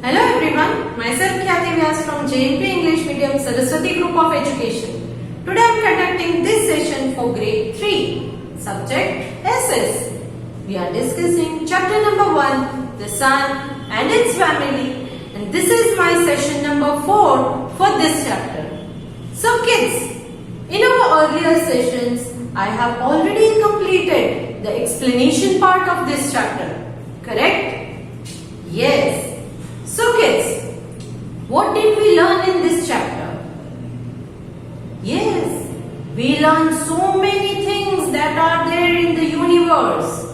Hello everyone, myself Khyati Vyas from JNP English Medium Saraswati Group of Education. Today I am conducting this session for grade 3, subject SS. We are discussing chapter number 1, the sun and its family, and this is my session number 4 for this chapter. So kids, in our earlier sessions, I have already completed the explanation part of this chapter, correct? Yes. So kids, what did we learn in this chapter? Yes, we learned so many things that are there in the universe.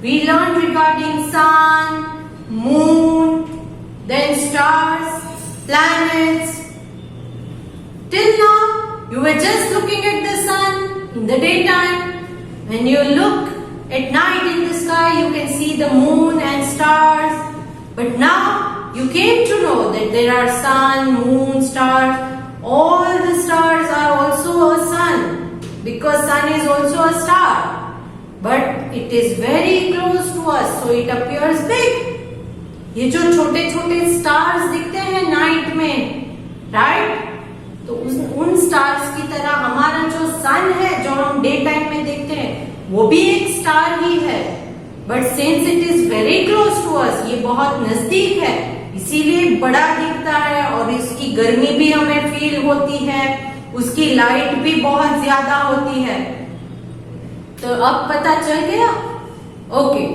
We learned regarding sun, moon, then stars, planets. Till now, you were just looking at the sun in the daytime. When you look at night in the sky, you can see the moon and stars. But now you came to know that there are sun, moon, stars. All the stars are also a sun because sun is also a star. But it is very close to us, so it appears big. ये जो छोटे छोटे stars दिखते हैं night में, right? तो उन stars की तरह हमारा जो सन है, जो हम डे टाइम में देखते हैं, वो भी एक स्टार ही है. But since it is very close to us, ये बहुत नजदीक है, इसीलिए बड़ा दिखता है और इसकी गर्मी भी हमें फील होती है, उसकी लाइट भी बहुत ज्यादा होती है. तो अब पता चल गया? Okay.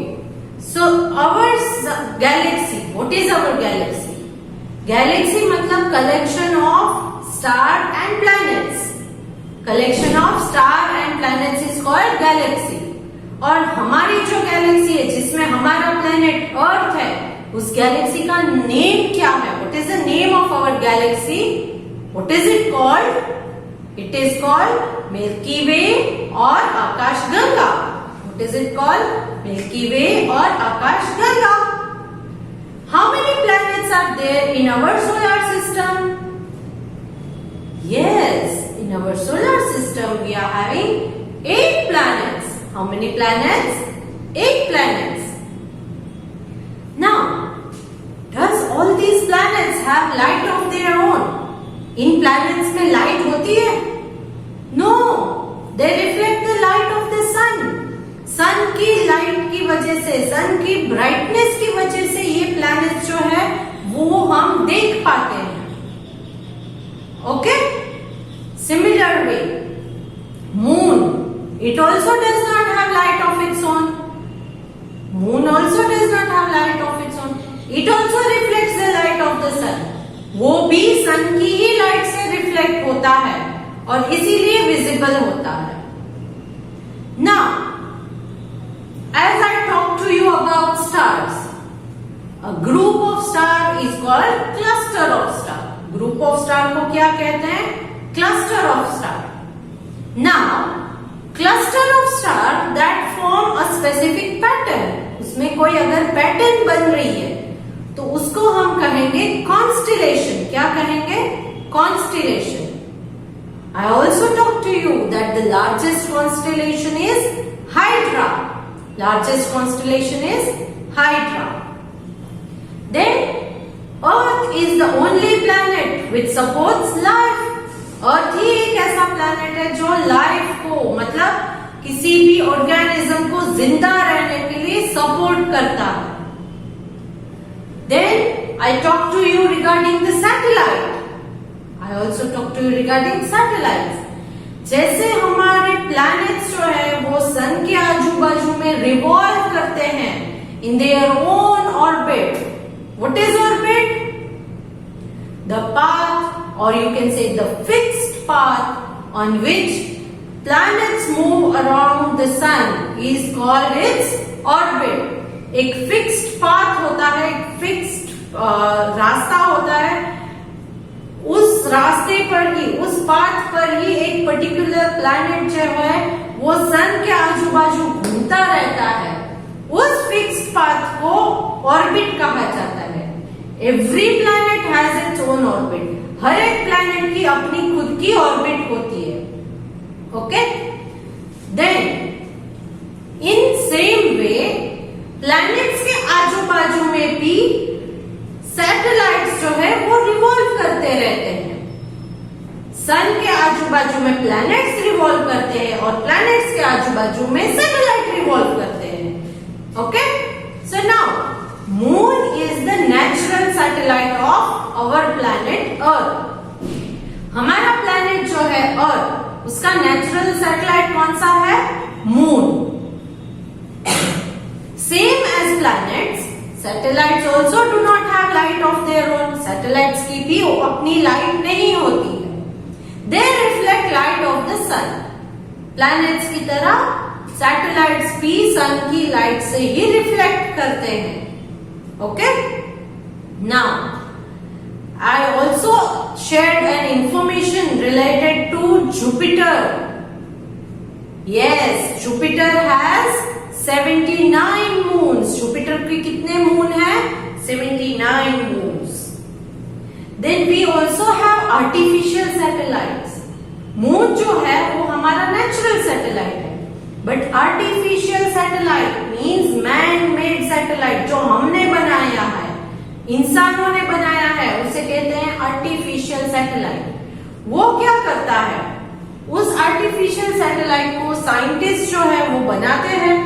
So our galaxy, what is our galaxy? Galaxy मतलब collection of star and planets. Collection of star and planets is called galaxy. और हमारी जो गैलेक्सी है, जिसमें हमारा प्लेनेट अर्थ है, उस गैलेक्सी का नेम क्या है? What is the name of our galaxy? What is it called? It is called milky way और आकाशगंगा. What is it called? Milky way और आकाशगंगा. How many planets are there in our solar system? Yes, in our solar system we are having 8 planets. How many planets? 8 planets. Now, does all these planets have light of their own? In planets में light होती है? No, they reflect the light of the sun. sun की light की वजह से, sun की brightness की वजह से ये planets जो है वो हम देख पाते हैं. Okay? Similar way, moon, it also does not have light of its own. Moon also does not have light of its own. It also reflects the light of the sun. वो भी sun की ही light से reflect होता है और इसीलिए visible होता है. Now, as I talk to you about stars, a group of star is called cluster of star. Group of star को क्या कहते हैं? Cluster of star. Now, cluster of star that form a specific pattern. उसमें कोई अगर pattern बन रही है तो उसको हम कहेंगे constellation. क्या कहेंगे? Constellation. I also talked to you that the largest constellation is Hydra. Largest constellation is Hydra. Then, Earth is the only planet which supports life. अर्थ ही एक ऐसा प्लैनेट है जो लाइफ को, मतलब किसी भी ऑर्गेनिज्म को जिंदा रहने के लिए सपोर्ट करता है. Then I talk to you regarding the satellite. I also talk to you regarding satellites. जैसे हमारे प्लैनेट्स जो है वो सन के आजू बाजू में रिवॉल्व करते हैं in their own orbit. What is orbit? The path, or you can say the fixed path on which planets move around the sun is called its orbit. एक fixed path होता है, एक fixed रास्ता होता है. उस रास्ते पर ही, उस path पर ही एक particular planet जो है वो sun के आजू बाजू घूमता रहता है. उस fixed path को orbit कहा जाता है. Every planet has its own orbit. हर एक प्लैनेट की अपनी खुद की ऑर्बिट होती है. Okay? Then in same way planets के आजू बाजू में भी सन के आजू बाजू में प्लैनेट्स रिवॉल्व करते हैं और प्लैनेट्स के आजू बाजू में सैटेलाइट रिवॉल्व करते हैं। Okay, so now moon is the natural satellite of our planet Earth. हमारा प्लैनेट जो है अर्थ, उसका नेचुरल सैटेलाइट कौन सा है? Moon. Same as planets, satellites also do not have light of their own. Satellites की भी अपनी लाइट नहीं होती है। They reflect light of the sun. Planets की तरह सैटेलाइट्स भी सन की लाइट से ही रिफ्लेक्ट करते हैं। Okay, now I also shared an information related to Jupiter. Yes, Jupiter has 79 moons. Jupiter के कितने मून है? 79 moons. Then we also have artificial satellites. Moon जो है वो हमारा नेचुरल सैटेलाइट है, but artificial satellite means man made satellite, जो हमने बनाया है, इंसानों ने बनाया है, उसे कहते हैं आर्टिफिशियल सैटेलाइट। वो क्या करता है? उस आर्टिफिशियल सैटेलाइट को साइंटिस्ट जो है वो बनाते हैं।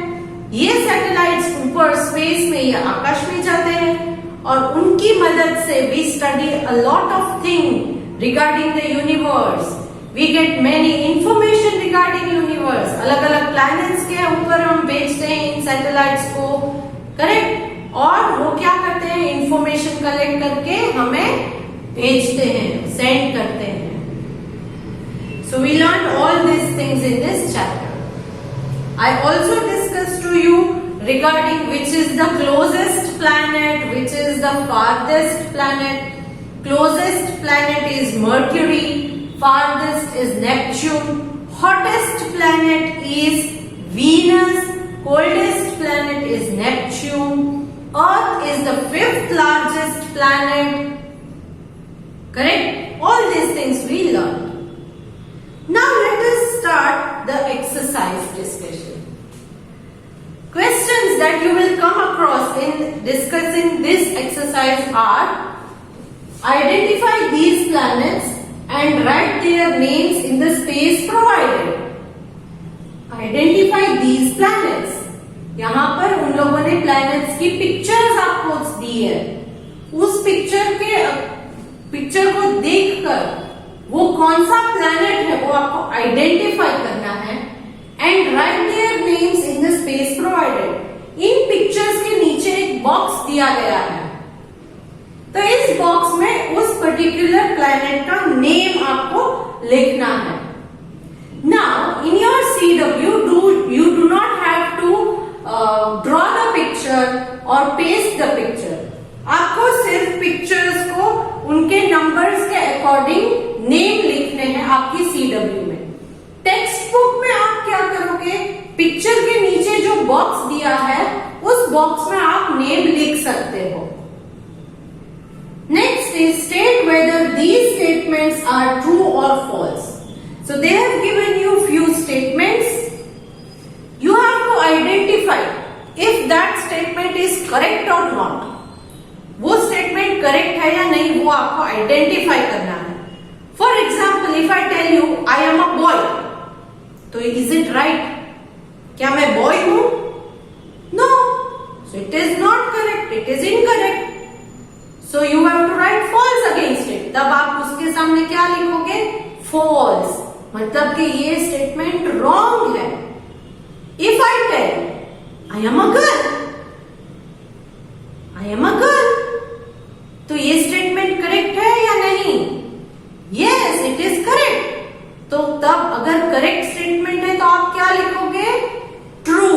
ये सैटेलाइट्स ऊपर स्पेस में या आकाश में जाते हैं और उनकी मदद से we study a lot of thing regarding the universe. We get many information regarding universe. अलग अलग प्लैनेट्स के ऊपर हम भेजते हैं इन सैटेलाइट्स को, करेक्ट? और वो क्या करते हैं? इंफॉर्मेशन कलेक्ट करके हमें भेजते हैं, सेंड करते हैं। So we learn all this things in this chapter. I also discussed to you regarding which is the closest planet, which is the farthest planet. Closest planet is Mercury, farthest is Neptune, hottest planet is Venus, coldest planet is Neptune, Earth is the 5th largest planet. Correct? All these things we learned. Now let us start the exercise discussion. Questions that you will come across in discussing this exercise are: identify these planets and write their names in the space provided. Identify these planets. यहाँ पर उन लोगों ने planets की pictures आपको दी है। उस picture को देखकर वो कौन सा प्लैनेट है वो आपको आइडेंटिफाई करना है। And right their names in the space provided. In pictures के नीचे एक बॉक्स दिया गया है, तो इस बॉक्स में उस पर्टिकुलर प्लैनेट का नेम आपको लिखना है। Now in your CW you do not have to draw the picture or paste the picture. आपको सिर्फ पिक्चर्स को उनके नंबर्स के अकॉर्डिंग नेम लिखने हैं आपकी CW में। टेक्स्ट बुक में आप क्या करोगे? पिक्चर के नीचे जो बॉक्स दिया है उस बॉक्स में आप नेम लिख सकते हो। Next is state whether these statements are true और false. So they have given you few statements. You have to identify if that statement is correct और नॉट। वो स्टेटमेंट करेक्ट है या नहीं वो आपको आइडेंटिफाई करना है। For example, if I tell you I am a boy, तो इज इट राइट? क्या मैं बॉय हूं? No, so it is not correct, it is incorrect. So you have to write false against it. तब आप उसके सामने क्या लिखोगे? फॉल्स, मतलब कि ये स्टेटमेंट रॉन्ग है। If I tell I am a girl, I am a girl, तो ये स्टेटमेंट करेक्ट है या नहीं? Yes, it is correct. तो तब अगर करेक्ट स्टेटमेंट है तो आप क्या लिखोगे? ट्रू।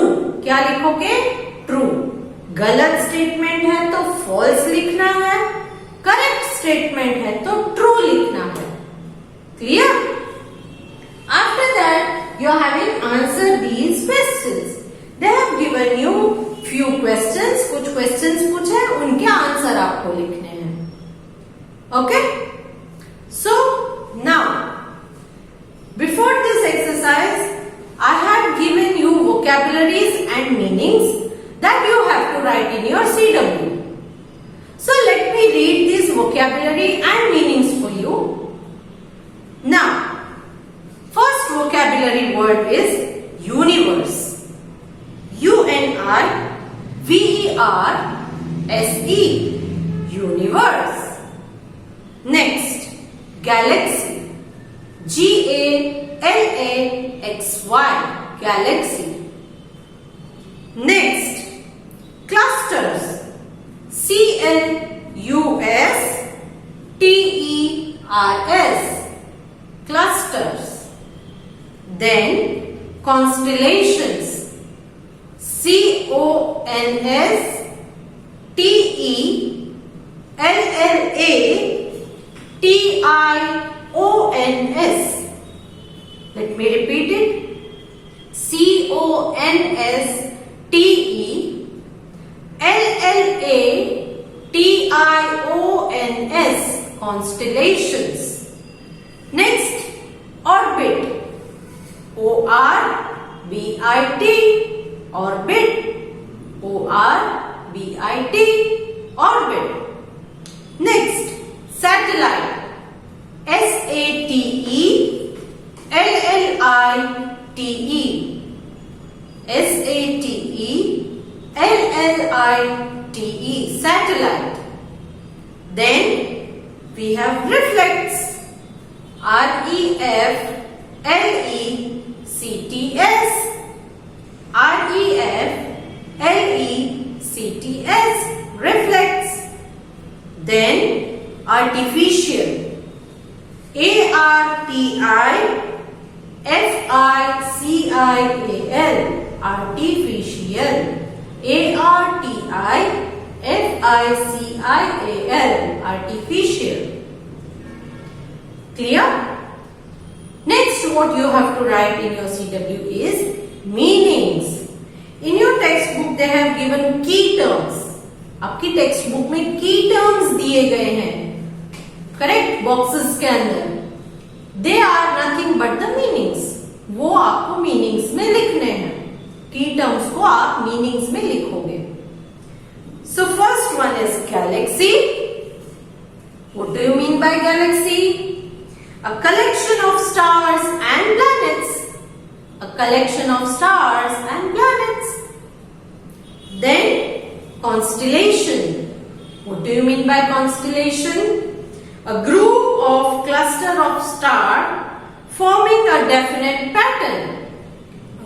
क्या लिखोगे? ट्रू। गलत स्टेटमेंट है तो फॉल्स लिखना है, करेक्ट स्टेटमेंट है तो ट्रू लिखना है। Clear? After that you are having answer these questions. They have given you few questions, कुछ क्वेश्चंस पूछे, उनके आंसर आपको लिखने हैं। Okay, so now before this exercise I have given you vocabularies and meanings that you have to write in your CW. So let me read this vocabulary and meanings for you. Now galaxy. Galaxy, galaxy. Next, clusters. Clusters, clusters. Then constellations. Constellations. Let me repeat it. Constellations. Constellations. Next, orbit. Orbit. Orbit. Orbit. Orbit. Next, satellite. Satellite. Satellite. Satellite. Then we have reflects. Reflects. Reflects. Then artificial. Artificial. Artificial. Clear? Next, what you have to write in your CW is meanings. In your textbook they have given key terms. आपकी text book में की terms दिए गए हैं, correct, boxes के अंदर. They are nothing but the meanings. वो आपको मीनिंग्स में लिखने हैं. की टर्म्स को आप मीनिंग्स में लिखोगे. So first one is Galaxy. What do you mean by Galaxy? A collection of stars and planets. A collection of stars and planets. Then constellation. What do you mean by constellation? A group of cluster of stars forming a definite pattern.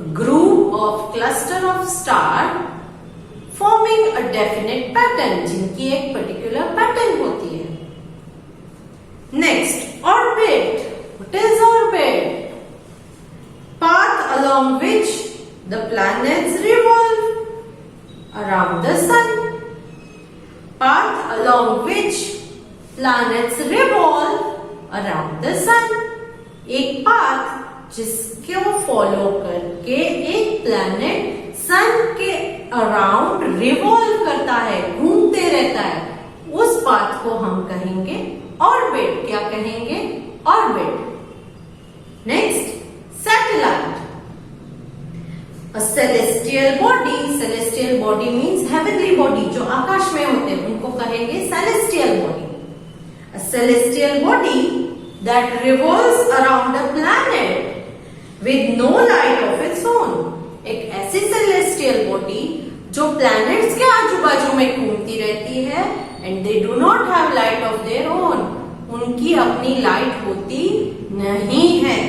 A group of cluster of stars forming a definite pattern. जिनकी एक particular pattern होती है. Next, orbit. What is orbit? Path along which the planets revolve around the sun. Path along which planets revolve around the sun. एक path जिसको follow करके एक planet सन के around revolve करता है, घूमते रहता है, उस पाथ को हम कहेंगे ऑर्बिट. क्या कहेंगे? Orbit. Next, satellite. A celestial body. Celestial body means heavenly body, जो आकाश में होते हैं उनको कहेंगे celestial body. A celestial body that revolves around a planet with no light of its own. एक ऐसी सेलेस्टियल बॉडी जो प्लैनेट्स के आजू बाजू में घूमती रहती है and they do not have light of their own. उनकी अपनी लाइट होती नहीं है.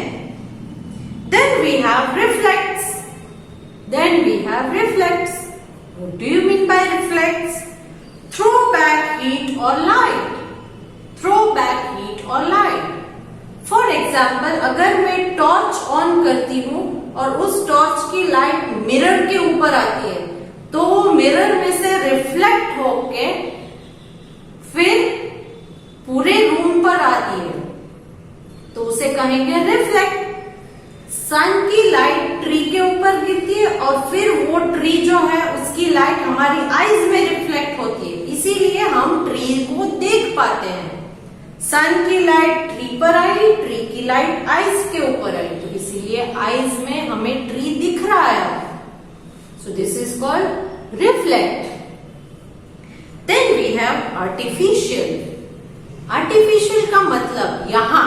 Then we have reflects. What do you mean by reflects? Throw back heat or light. For example, अगर मैं टॉर्च ऑन करती हूँ और उस टॉर्च की लाइट मिरर के ऊपर आती है, तो मिरर में से रिफ्लेक्ट होके फिर पूरे रूम पर आती है, तो उसे कहेंगे रिफ्लेक्ट. सन की लाइट ट्री के ऊपर गिरती है और फिर वो ट्री जो है उसकी लाइट हमारी आईज में रिफ्लेक्ट होती है, इसीलिए हम ट्री को देख पाते हैं. सन की लाइट ट्री पर आई, ट्री की लाइट आईज के ऊपर आई, तो इसीलिए आईज में हमें ट्री दिख रहा है. So this is called reflect. Then we have artificial. Artificial का मतलब यहाँ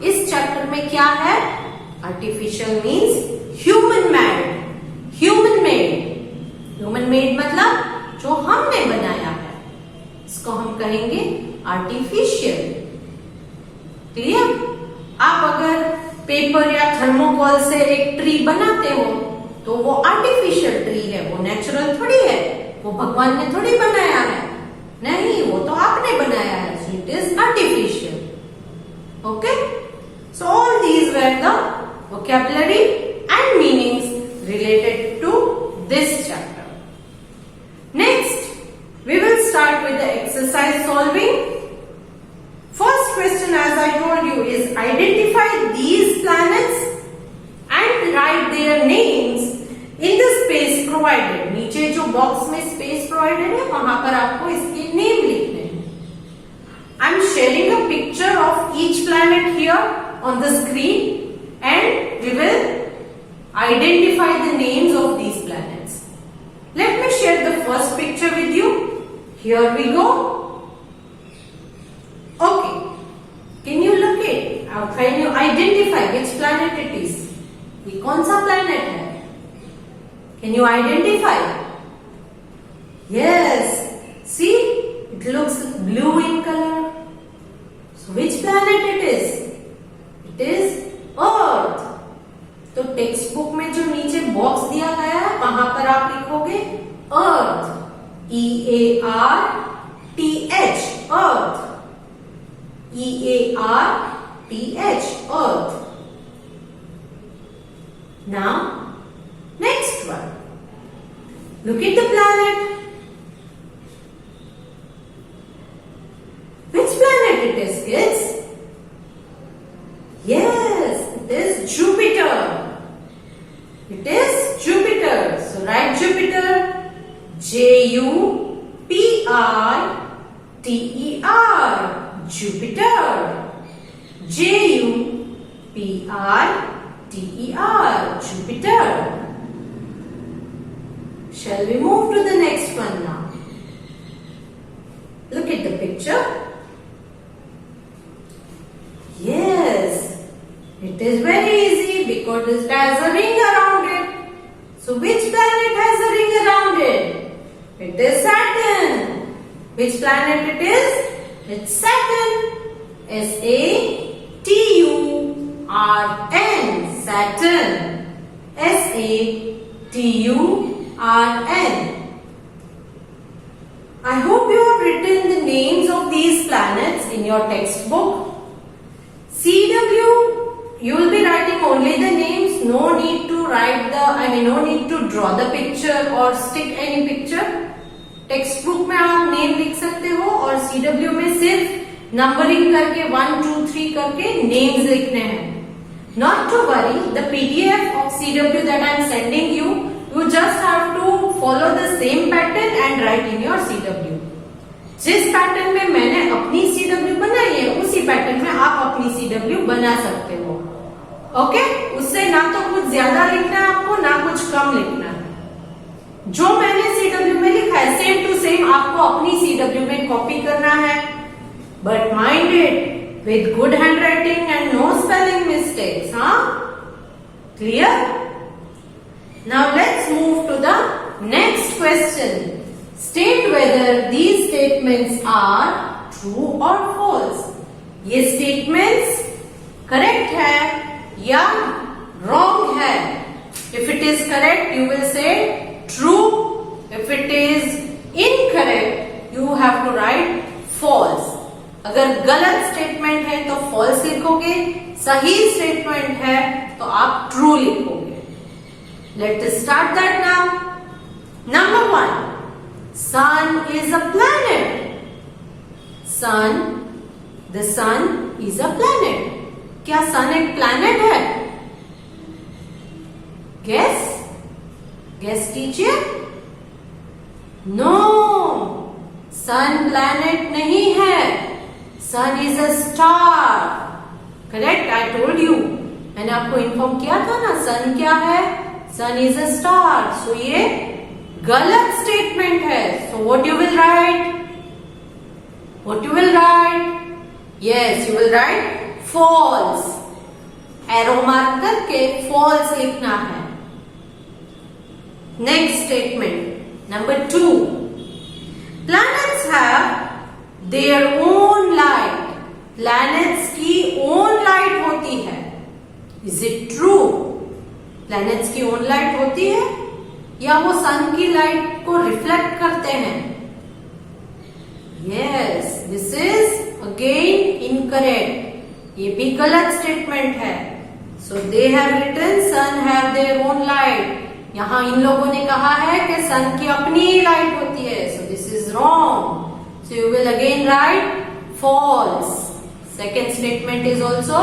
इस चैप्टर में क्या है? Artificial means human made. Human made मतलब जो हमने बनाया है, इसको हम कहेंगे artificial. क्लियर? पेपर या थर्मोकोल से एक ट्री बनाते हो तो वो आर्टिफिशियल ट्री है, वो नेचुरल थोड़ी है, वो भगवान ने थोड़ी बनाया है, नहीं, वो तो आपने बनाया है, सो it is artificial. Okay, so all these were the vocabulary and meanings related to this chapter. Next, we will start with the exercise solving. First question, as I told you, is identify these planets and write their names in the space provided. नीचे जो box में space provided है वहां पर आपको इसके name लिखने हैं. I am sharing a picture of each planet here on the screen and we will identify the names of these planets. Let me share the first picture with you. Here we go. Okay, can you look it? How can you identify which planet it is? ये कौन सा planet है? Can you identify? Yes. See, it looks blue in color. So which planet it is? It is Earth. तो text book में जो नीचे box दिया गया है वहां पर आप लिखोगे Earth. EARTH. Earth. EARTH. Earth. Now, next one. Look at the planet. Which planet it is, kids? Yes, it is Jupiter. It is Jupiter. So write Jupiter. JUPITER. Jupiter. JUPITER. Jupiter. Shall we move to the next one now? Look at the picture. Yes, it is very easy because it has a ring around it. So which planet has a ring around it? It is Saturn. Which planet it is? It's Saturn. SATURN. Saturn. SATURN. I hope you have written the names of these planets in your textbook. CW, you will be writing only the names. No need to write no need to draw the picture or stick any picture. Text book में आप name लिख सकते हो और CW में सिर्फ numbering करके 1, 2, 3 करके नेम्स लिखने हैं. Not to worry, the PDF of CW that I am sending you, you just have to follow the same pattern and write in your CW. जिस पैटर्न में मैंने अपनी CW बनाई है उसी पैटर्न में आप अपनी CW बना सकते हो. ओके, उससे ना तो कुछ ज्यादा लिखना है आपको, ना कुछ कम लिखना है. जो मैंने CW में लिखा है सेम टू सेम आपको अपनी CW में कॉपी करना है. But mind it with good handwriting and no spelling mistakes. हाँ, clear? Now let's move to the next question. State whether these statements are true or false. ये statements correct है या wrong है. If it is correct, you will say true. If it is incorrect, you have to write false. अगर गलत statement है तो false लिखोगे, सही statement है तो आप true लिखोगे. Let us start that now. Number 1. Sun is a planet. The sun is a planet. क्या sun एक planet है? Guess कीजिए. No, sun planet नहीं है. Sun is a star. Correct? I told you. मैंने आपको इन्फॉर्म किया था ना sun क्या है? Sun is a star. So ये गलत स्टेटमेंट है. So what you will write? Yes, you will write false. Arrow mark करके false लिखना है. Next statement. Number 2. Planets have their own light. Planets की own light होती है. Is it true? प्लैनेट्स की ओन लाइट होती है या वो सन की लाइट को रिफ्लेक्ट करते हैं? Yes, this is again incorrect. ये भी गलत स्टेटमेंट है। So they have written sun have their own light. यहां इन लोगों ने कहा है कि सन की अपनी ही लाइट होती है। So this is wrong. So you will again right false. Second statement is also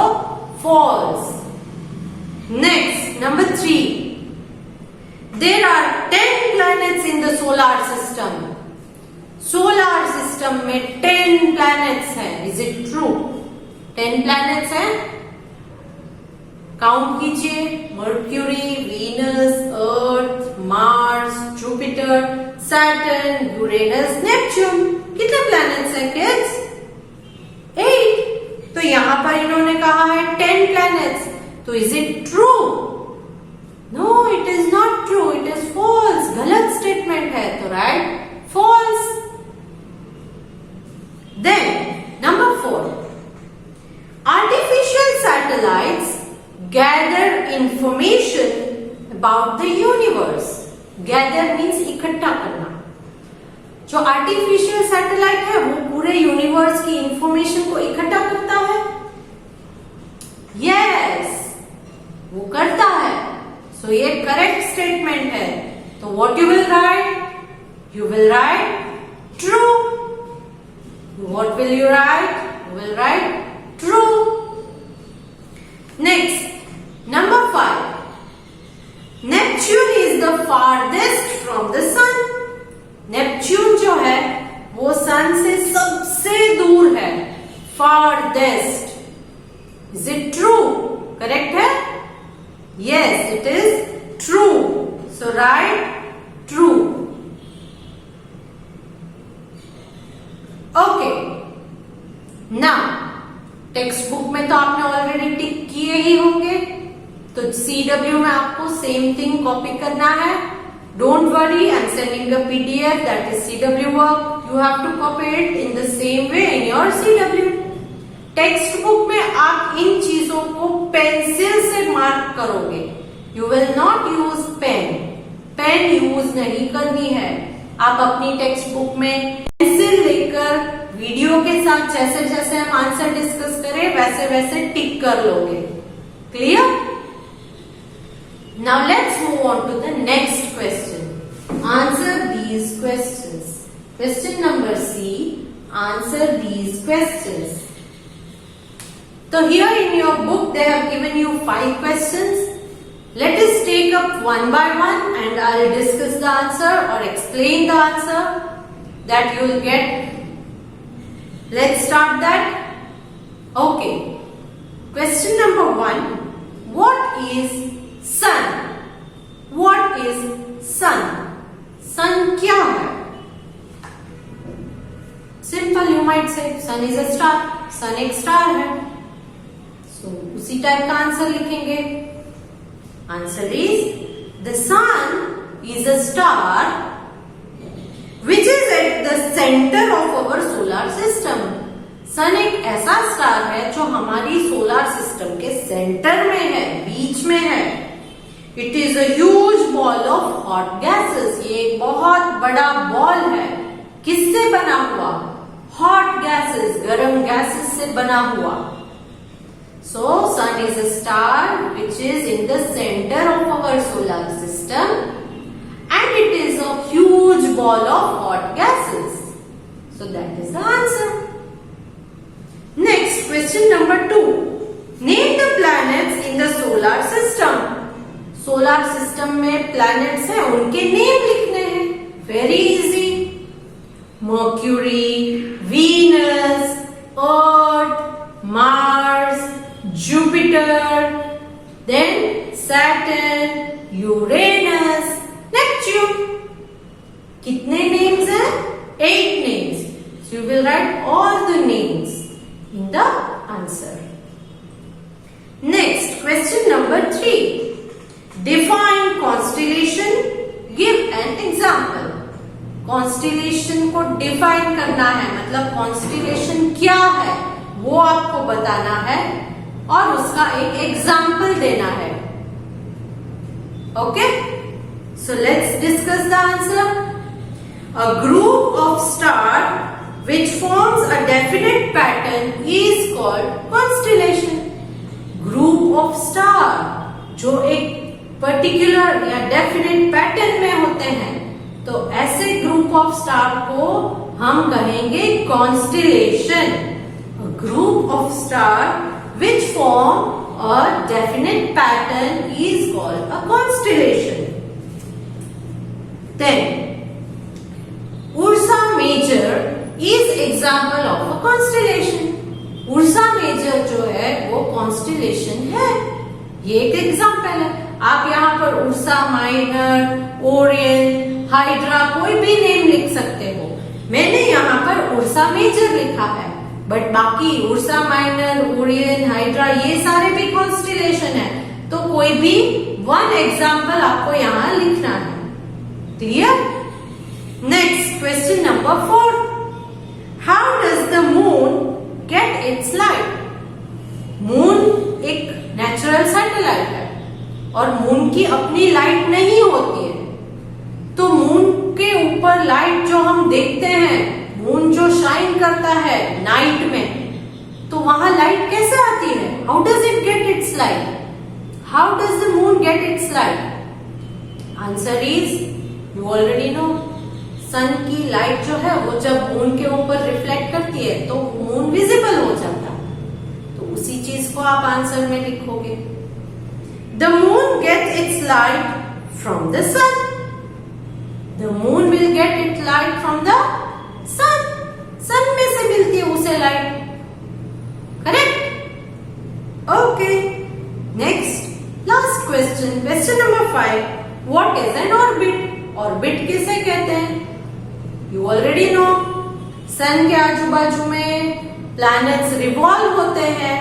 false. Next, number 3. There are 10 planets in the solar system. Solar system में 10 planets हैं. Is it true? 10 planets हैं. Count कीजिए। Mercury, Venus, Earth, Mars, Jupiter, Saturn, Uranus, Neptune. कितने planets हैं kids? 8। तो यहां पर इन्होंने कहा है 10 प्लैनेट्स। तो is it true? No, it is not true, it is false. गलत स्टेटमेंट है, तो right false. Then number 4, artificial satellites gather information about the universe. Gather means इकट्ठा करना। जो आर्टिफिशियल सैटेलाइट है वो पूरे यूनिवर्स की इंफॉर्मेशन को इकट्ठा करता है। यस, वो करता है। सो ये करेक्ट स्टेटमेंट है। तो what you will write? You will write true. What will you right? You will write true. Next, number 5. Neptune is the farthest from the sun. Neptune जो है वो सन से सबसे दूर है। farthest. Is it true? Correct है? Yes, it is true. So write true. Okay. Now, text book में तो आपने ऑलरेडी टिक किए ही होंगे। तो CW में आपको सेम थिंग कॉपी करना है। Don't worry, I am sending a PDF that is CW work. You have to copy it in the same way in your CW। Text book में आप इन चीजों को पेंसिल से मार्क करोगे। You will not use pen. Pen use नहीं करनी है। आप अपनी टेक्स्ट बुक में पेंसिल लेकर वीडियो के साथ जैसे जैसे हम आंसर डिस्कस करें वैसे वैसे टिक कर लोगे। Clear? Now let's move on to the next question. Answer these questions. Question number C. Answer these questions. So here in your book they have given you 5 questions. Let us take up one by one and I'll discuss the answer or explain the answer that you will get. Let's start that. Okay. Question number 1. What is sun? What is sun? Sun क्या है? Simple, you might say sun is a star. Sun एक star है। So उसी type का answer लिखेंगे। Answer is the sun is a star which is at the center of our solar system. सन एक ऐसा star है जो हमारी सोलर सिस्टम के सेंटर में है, बीच में है। It is a huge ball of hot gases. ये एक बहुत बड़ा बॉल है। किससे बना हुआ? हॉट गैसेस, गर्म गैसेस से बना हुआ। So sun is a star which is in the centre of our solar system and it is a huge ball of hot gases. So that is the answer. Next, question number 2. Name the planets in the solar system. Solar system में planets हैं, उनके name लिखने हैं। Very easy. Mercury, Venus, Earth, Mars, Jupiter, then Saturn, Uranus, Neptune. कितने names हैं? 8 names. So you will write all the names in the answer. Next, question number 3. Define constellation. Give an example. Constellation को define करना है, मतलब constellation क्या है वो आपको बताना है। और उसका एक एग्जाम्पल देना है. Okay, so let's discuss the answer. A group of stars which forms a definite pattern is called constellation. Group of star जो एक पर्टिकुलर या डेफिनेट पैटर्न में होते हैं, तो ऐसे ग्रुप ऑफ स्टार को हम कहेंगे constellation. A group of star which form a definite pattern is called a constellation. Then Ursa Major is example of a constellation. Ursa Major जो है वो constellation है. ये एक एग्जाम्पल है. आप यहाँ पर उर्सा माइनर, ओरियन, हाइड्रा कोई भी नेम लिख सकते हो. मैंने यहाँ पर उर्सा मेजर लिखा है, बट बाकी उर्सा माइनर, ओरियन, हाइड्रा ये सारे भी कॉन्स्टिलेशन है. तो कोई भी वन एग्जाम्पल आपको यहाँ लिखना है. Clear? Next, question number 4. How does the moon get its light? Moon एक नेचुरल सैटेलाइट है और मून की अपनी लाइट नहीं होती है. तो मून के ऊपर लाइट जो हम देखते हैं, मून जो शाइन करता है नाइट में, तो वहां लाइट कैसे आती है? How does it get its light? How does the moon get its light? Answer is, you already know. सन की लाइट जो है वो जब मून के ऊपर रिफ्लेक्ट करती है तो मून विजिबल हो जाता है. तो उसी चीज को आप आंसर में लिखोगे. The moon get its light from the sun. The moon will get its light from the sun. Sun में से मिलती है उसे light. Correct? Okay, next last question, question number 5. What is an orbit? Orbit किसे कहते हैं? You already know. सन के आजू बाजू में प्लैनेट्स रिवॉल्व होते हैं,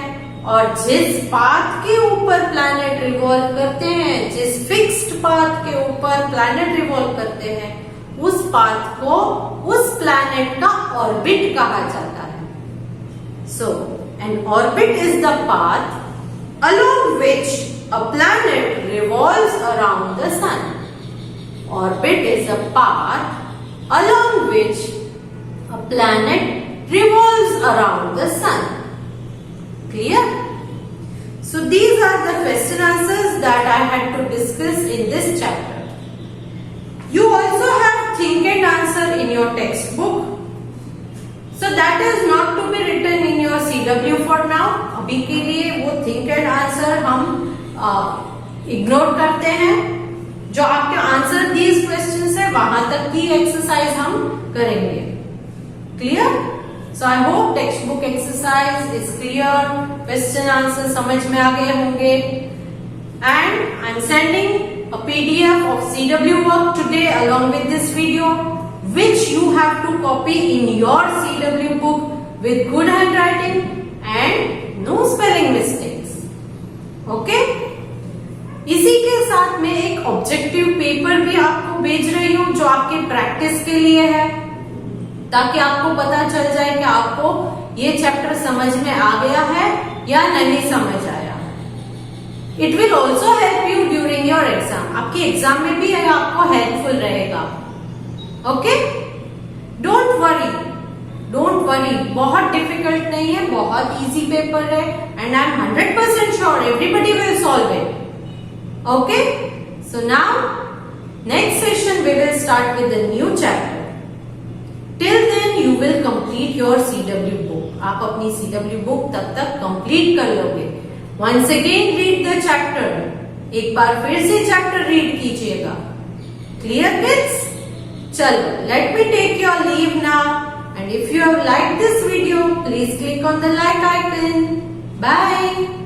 और जिस पाथ के ऊपर प्लैनेट रिवॉल्व करते हैं, जिस फिक्स्ड पाथ के ऊपर प्लैनेट रिवॉल्व करते हैं, उस पाथ को उस प्लैनेट का ऑर्बिट कहा जाता है. So an orbit is the path along which a planet revolves around the sun. Orbit is a path along which a planet revolves around the sun. Clear? So these are the question answers that I had to discuss in this chapter. You also have think and answer in your textbook. So that is not to be written in your CW for now. अभी के लिए वो think and answer हम ignore करते हैं. जो आपके answer these question है वहां तक की एक्सरसाइज हम करेंगे. Clear? So I hope text book exercise is clear. Question answer समझ में आ गए होंगे. And I am sending a PDF of CW work today along with this video, which you have to copy in your CW book with good handwriting and no spelling mistakes. Okay? इसी के साथ में एक objective paper भी आपको भेज रही हूँ जो आपके प्रैक्टिस के लिए है, ताकि आपको पता चल जाए कि आपको ये चैप्टर समझ में आ गया है या नहीं समझ आया. It will also help you during your exam. आपके एग्जाम में भी आपको हेल्पफुल रहेगा. ओके, डोंट वरी, बहुत डिफिकल्ट नहीं है, बहुत इजी पेपर है, and I am 100% sure everybody will solve it. Okay, so now next session we will start with the new chapter. Till then you will complete your CW book. आप अपनी CW book तब तक complete कर लोगे. Once again read the chapter. एक बार फिर से chapter read कीजिएगा. Clear kids? चलो, let me take your leave now. And if you have liked this video, please click on the like icon. Bye.